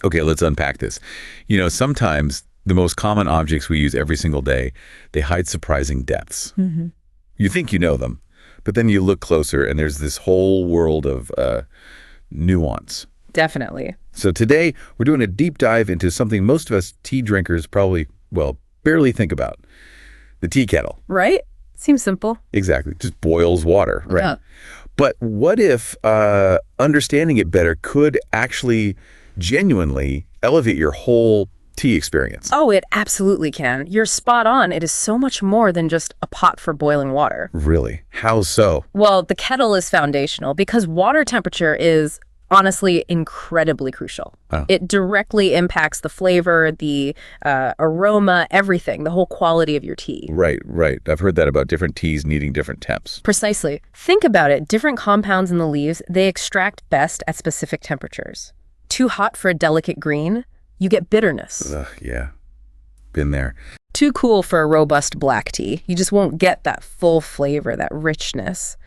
Okay, let's unpack this. Sometimes the most common objects we use every single day, they hide surprising depths. You think you know them, but then you look closer and there's this whole world of nuance. Definitely. So today, we're doing a deep dive into something most of us tea drinkers probably, barely think about. The tea kettle. Right? Seems simple. Exactly. Just boils water, right? Yeah. But what if understanding it better could actually genuinely elevate your whole tea experience? Oh, it absolutely can. You're spot on. It is so much more than just a pot for boiling water. Really? How so? Well, the kettle is foundational because water temperature is honestly incredibly crucial. Oh. It directly impacts the flavor, the aroma, everything, the whole quality of your tea. Right. I've heard that about different teas needing different temps. Precisely. Think about it. Different compounds in the leaves, they extract best at specific temperatures. Too hot for a delicate green, you get bitterness. Yeah. Been there. Too cool for a robust black tea, you just won't get that full flavor, that richness.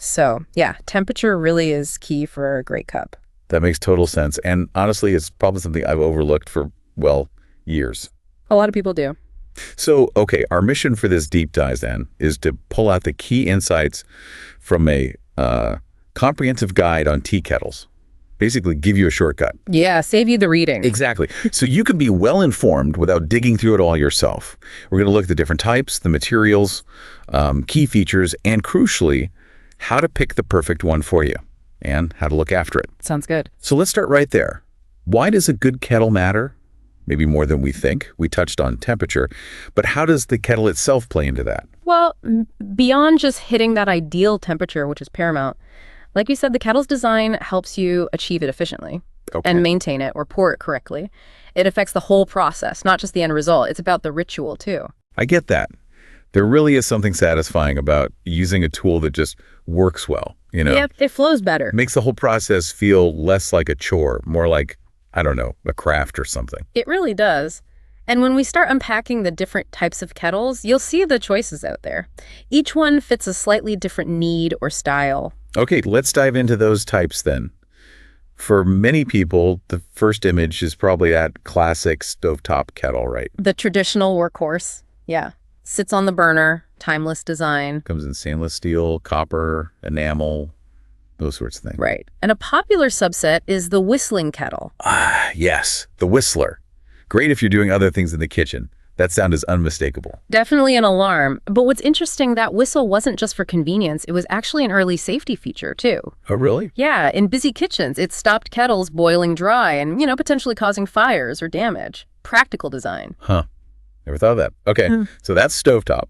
So, yeah, temperature really is key for a great cup. That makes total sense. And honestly, it's probably something I've overlooked for, years. A lot of people do. So, okay, our mission for this deep dive then is to pull out the key insights from a comprehensive guide on tea kettles. Basically, give you a shortcut. Yeah, save you the reading. Exactly. So you can be well-informed without digging through it all yourself. We're going to look at the different types, the materials, key features, and crucially, how to pick the perfect one for you and how to look after it. Sounds good. So let's start right there. Why does a good kettle matter? Maybe more than we think. We touched on temperature, but how does the kettle itself play into that? Well, beyond just hitting that ideal temperature, which is paramount, like you said, the kettle's design helps you achieve it efficiently and maintain it or pour it correctly. It affects the whole process, not just the end result. It's about the ritual, too. I get that. There really is something satisfying about using a tool that just works well, Yep, it flows better. Makes the whole process feel less like a chore, more like, I don't know, a craft or something. It really does. And when we start unpacking the different types of kettles, you'll see the choices out there. Each one fits a slightly different need or style. Okay, let's dive into those types then. For many people, the first image is probably that classic stovetop kettle, right? The traditional workhorse, yeah. Sits on the burner, timeless design. Comes in stainless steel, copper, enamel, those sorts of things. Right. And a popular subset is the whistling kettle. Ah, yes, the whistler. Great if you're doing other things in the kitchen. That sound is unmistakable. Definitely an alarm. But what's interesting, that whistle wasn't just for convenience. It was actually an early safety feature, too. Oh, really? Yeah, in busy kitchens, it stopped kettles boiling dry and, potentially causing fires or damage. Practical design. Huh. Never thought of that. Okay, So that's stovetop.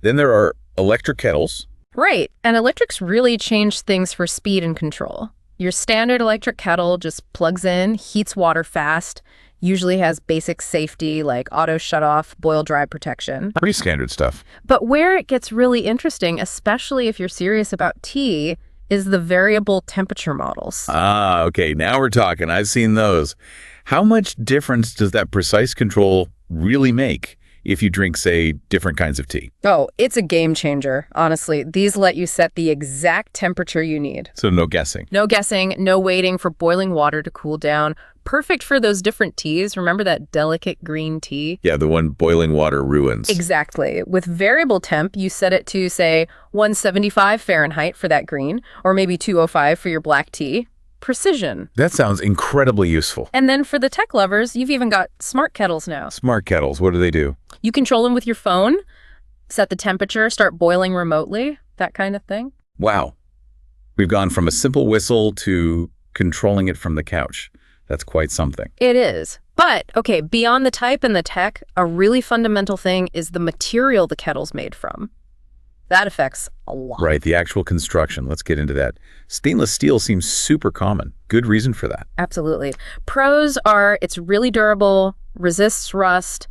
Then there are electric kettles. Right, and electrics really change things for speed and control. Your standard electric kettle just plugs in, heats water fast, usually has basic safety like auto shutoff, boil dry protection. Pretty standard stuff. But where it gets really interesting, especially if you're serious about tea, is the variable temperature models. Ah, okay, now we're talking. I've seen those. How much difference does that precise control really make if you drink, say, different kinds of tea? Oh, it's a game changer, honestly. These let you set the exact temperature you need. So no guessing. No guessing, no waiting for boiling water to cool down. Perfect for those different teas. Remember that delicate green tea? Yeah, the one boiling water ruins. Exactly. With variable temp, you set it to, say, 175 Fahrenheit for that green, or maybe 205 for your black tea. Precision. That sounds incredibly useful. And then for the tech lovers, you've even got smart kettles now. Smart kettles, what do they do? You control them with your phone, set the temperature, start boiling remotely, that kind of thing. Wow. We've gone from a simple whistle to controlling it from the couch. That's quite something. It is. But, okay, beyond the type and the tech, a really fundamental thing is the material the kettle's made from. That affects a lot. Right, the actual construction. Let's get into that. Stainless steel seems super common. Good reason for that. Absolutely. Pros are it's really durable, resists rust,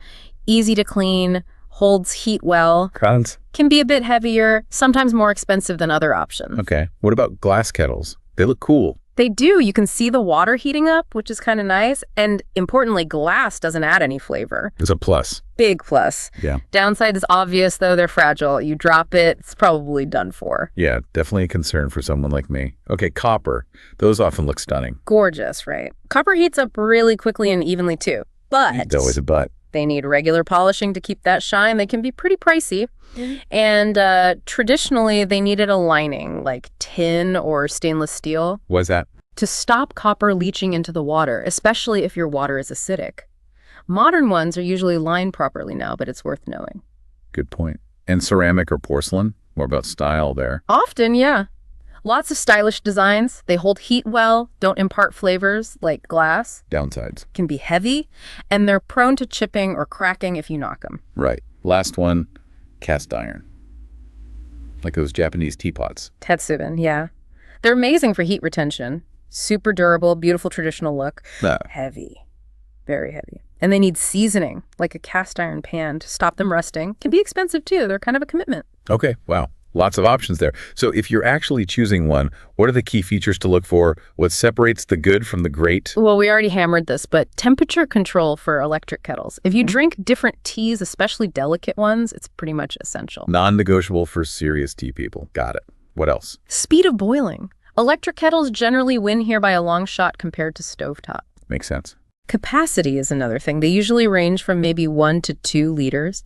easy to clean, holds heat well. Cons? Can be a bit heavier, sometimes more expensive than other options. Okay. What about glass kettles? They look cool. They do. You can see the water heating up, which is kind of nice. And importantly, glass doesn't add any flavor. It's a plus. Big plus. Yeah. Downside is obvious, though. They're fragile. You drop it, it's probably done for. Yeah, definitely a concern for someone like me. Okay, copper. Those often look stunning. Gorgeous, right? Copper heats up really quickly and evenly, too. But There's always a but. they need regular polishing to keep that shine. They can be pretty pricey. And traditionally, they needed a lining, like tin or stainless steel. What's that? To stop copper leaching into the water, especially if your water is acidic. Modern ones are usually lined properly now, but it's worth knowing. Good point. And ceramic or porcelain? More about style there. Often, yeah. Lots of stylish designs. They hold heat well, don't impart flavors like glass. Downsides. Can be heavy, and they're prone to chipping or cracking if you knock them. Right. Last one, cast iron. Like those Japanese teapots. Tetsubin, yeah. They're amazing for heat retention. Super durable, beautiful traditional look. Heavy. Very heavy. And they need seasoning, like a cast iron pan, to stop them rusting. Can be expensive, too. They're kind of a commitment. Okay, wow. Lots of options there. So if you're actually choosing one, what are the key features to look for? What separates the good from the great? Well, we already hammered this, but temperature control for electric kettles. If you drink different teas, especially delicate ones, it's pretty much essential. Non-negotiable for serious tea people. Got it. What else? Speed of boiling. Electric kettles generally win here by a long shot compared to stovetop. Makes sense. Capacity is another thing. They usually range from maybe 1 to 2 liters.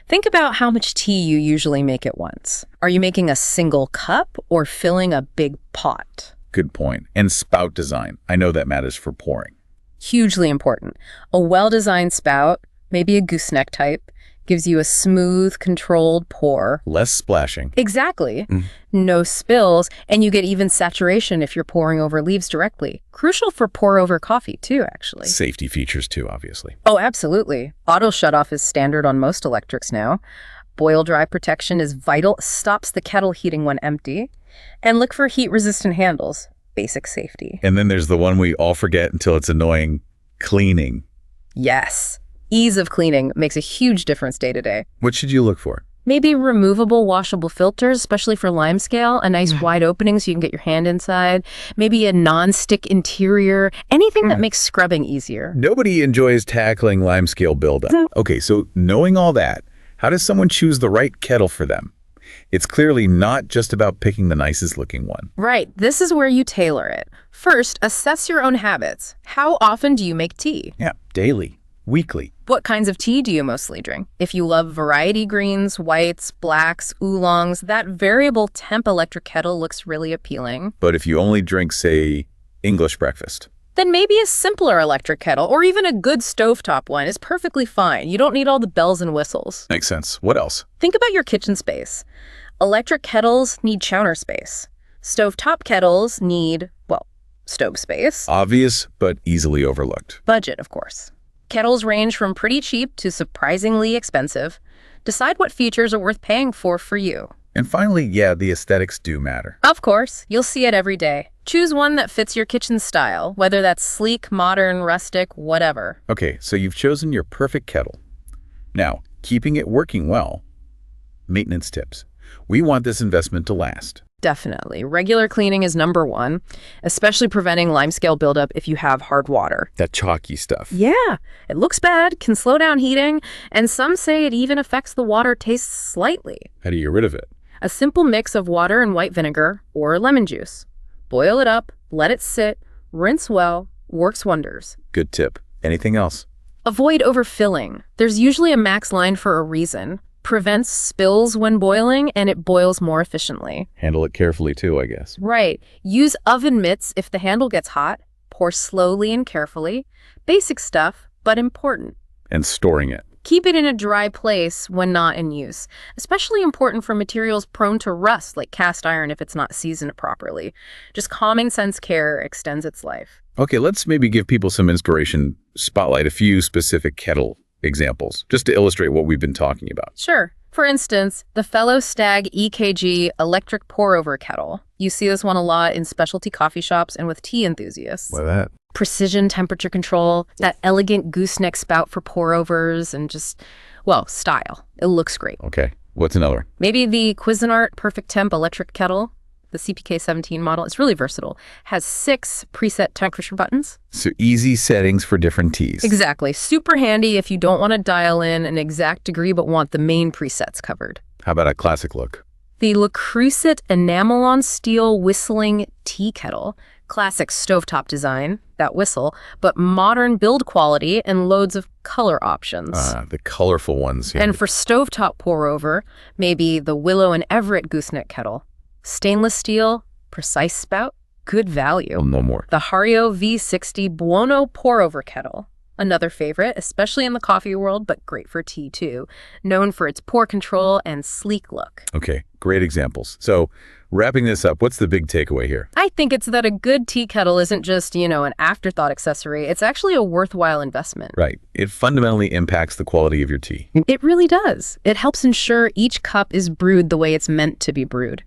Think about how much tea you usually make at once. Are you making a single cup or filling a big pot? Good point. And spout design. I know that matters for pouring. Hugely important. A well-designed spout, maybe a gooseneck type, gives you a smooth, controlled pour. Less splashing. Exactly. No spills, and you get even saturation if you're pouring over leaves directly. Crucial for pour-over coffee, too, actually. Safety features, too, obviously. Oh, absolutely. Auto shutoff is standard on most electrics now. Boil-dry protection is vital, stops the kettle heating when empty. And look for heat-resistant handles. Basic safety. And then there's the one we all forget until it's annoying, cleaning. Yes. Ease of cleaning makes a huge difference day to day. What should you look for? Maybe removable washable filters, especially for limescale, a nice wide opening so you can get your hand inside. Maybe a non-stick interior, anything that makes scrubbing easier. Nobody enjoys tackling limescale buildup. Okay, so knowing all that, how does someone choose the right kettle for them? It's clearly not just about picking the nicest looking one. Right. This is where you tailor it. First, assess your own habits. How often do you make tea? Yeah, daily. Weekly. What kinds of tea do you mostly drink? If you love variety greens, whites, blacks, oolongs, that variable temp electric kettle looks really appealing. But if you only drink, say, English breakfast, then maybe a simpler electric kettle or even a good stovetop one is perfectly fine. You don't need all the bells and whistles. Makes sense. What else? Think about your kitchen space. Electric kettles need counter space. Stovetop kettles need, well, stove space. Obvious, but easily overlooked. Budget, of course. Kettles range from pretty cheap to surprisingly expensive. Decide what features are worth paying for you. And finally, yeah, the aesthetics do matter. Of course, you'll see it every day. Choose one that fits your kitchen style, whether that's sleek, modern, rustic, whatever. Okay, so you've chosen your perfect kettle. Now, keeping it working well, maintenance tips. We want this investment to last. Definitely. Regular cleaning is number one, especially preventing limescale buildup if you have hard water. That chalky stuff. Yeah, it looks bad, can slow down heating, and some say it even affects the water taste slightly. How do you get rid of it? A simple mix of water and white vinegar or lemon juice. Boil it up, let it sit, rinse well, works wonders. Good tip. Anything else? Avoid overfilling. There's usually a max line for a reason. Prevents spills when boiling, and it boils more efficiently. Handle it carefully too, I guess. Right. Use oven mitts if the handle gets hot. Pour slowly and carefully. Basic stuff, but important. And storing it. Keep it in a dry place when not in use. Especially important for materials prone to rust, like cast iron if it's not seasoned properly. Just common sense care extends its life. Okay, let's maybe give people some inspiration, spotlight a few specific kettle examples, just to illustrate what we've been talking about. Sure. For instance, the Fellow Stag EKG electric pour-over kettle. You see this one a lot in specialty coffee shops and with tea enthusiasts. Why that? Precision temperature control, that elegant gooseneck spout for pour-overs, and just, well, style. It looks great. Okay. What's another one? Maybe the Cuisinart Perfect Temp electric kettle. the CPK-17 model. It's really versatile. Has 6 preset temperature buttons. So easy settings for different teas. Exactly. Super handy if you don't want to dial in an exact degree but want the main presets covered. How about a classic look? The Le Creuset enamel-on steel whistling tea kettle. Classic stovetop design, that whistle, but modern build quality and loads of color options. The colorful ones. Yeah. And for stovetop pour-over, maybe the Willow and Everett Gooseneck kettle. Stainless steel, precise spout, good value. No more. The Hario V60 Buono pour-over kettle. Another favorite, especially in the coffee world, but great for tea too. Known for its pour control and sleek look. Okay, great examples. So, wrapping this up, what's the big takeaway here? I think it's that a good tea kettle isn't just, an afterthought accessory. It's actually a worthwhile investment. Right. It fundamentally impacts the quality of your tea. It really does. It helps ensure each cup is brewed the way it's meant to be brewed.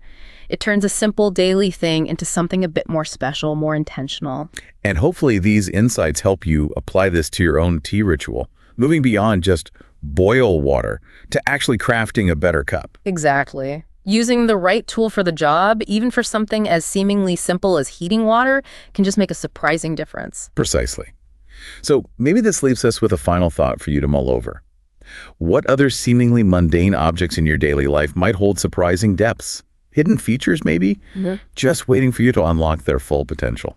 It turns a simple daily thing into something a bit more special, more intentional. And hopefully these insights help you apply this to your own tea ritual, moving beyond just boil water to actually crafting a better cup. Exactly. Using the right tool for the job, even for something as seemingly simple as heating water, can just make a surprising difference. Precisely. So maybe this leaves us with a final thought for you to mull over. What other seemingly mundane objects in your daily life might hold surprising depths? Hidden features, maybe? Just waiting for you to unlock their full potential.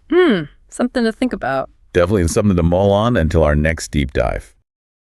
Something to think about. Definitely something to mull on until our next deep dive.